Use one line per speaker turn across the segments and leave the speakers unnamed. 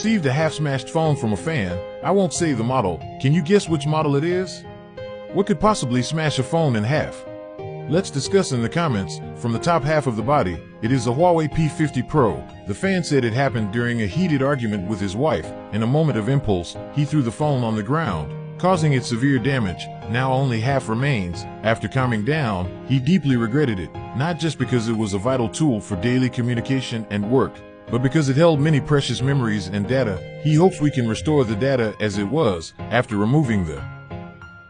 received a half-smashed phone from a fan. I won't say the model. Can you guess which model it is? What could possibly smash a phone in half? Let's discuss in the comments. From the top half of the body, it is a Huawei P50 Pro. The fan said it happened during a heated argument with his wife. In a moment of impulse, he threw the phone on the ground, causing it severe damage. Now only half remains. After calming down, he deeply regretted it, not just because it was a vital tool for daily communication and work, but because it held many precious memories and data. He hopes we can restore the data as it was after removing the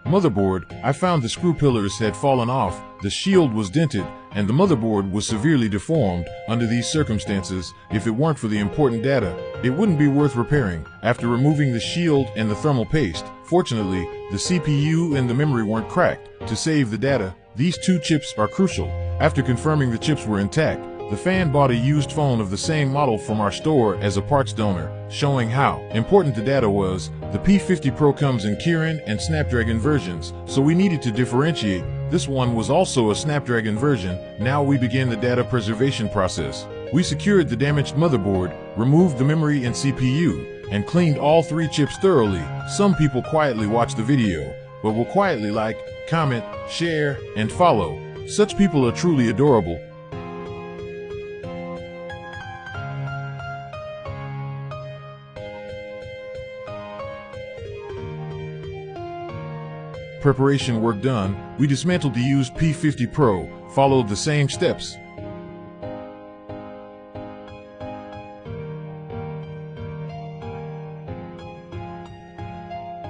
motherboard. I found the screw pillars had fallen off, the shield was dented, and the motherboard was severely deformed. Under these circumstances, if it weren't for the important data, it wouldn't be worth repairing. After removing the shield and the thermal paste, fortunately, the CPU and the memory weren't cracked. To save the data, these two chips are crucial. After confirming the chips were intact, the fan bought a used phone of the same model from our store as a parts donor, showing how important the data was. The P50 Pro comes in Kirin and Snapdragon versions, so we needed to differentiate. This one was also a Snapdragon version. Now we begin the data preservation process. We secured the damaged motherboard, removed the memory and CPU, and cleaned all three chips thoroughly. Some people quietly watch the video, but will quietly like, comment, share, and follow. Such people are truly adorable. Preparation work done, we dismantled the used P50 Pro, followed the same steps,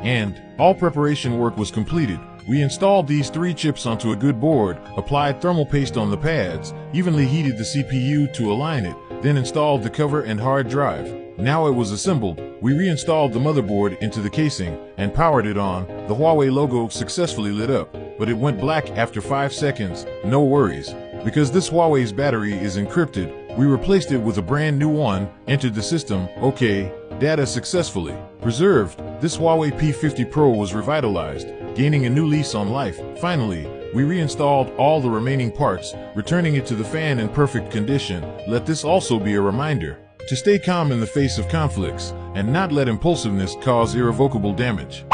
and all preparation work was completed. We installed these three chips onto a good board, applied thermal paste on the pads, evenly heated the CPU to align it, then installed the cover and hard drive. Now it was assembled, we reinstalled the motherboard into the casing and powered it on. The Huawei logo successfully lit up, but it went black after 5 seconds. No worries, because this Huawei's battery is encrypted. We replaced it with a brand new one, entered the system, okay, data successfully preserved. This Huawei P50 Pro was revitalized, gaining a new lease on life. Finally, we reinstalled all the remaining parts, returning it to the fan in perfect condition. Let this also be a reminder to stay calm in the face of conflicts and not let impulsiveness cause irrevocable damage.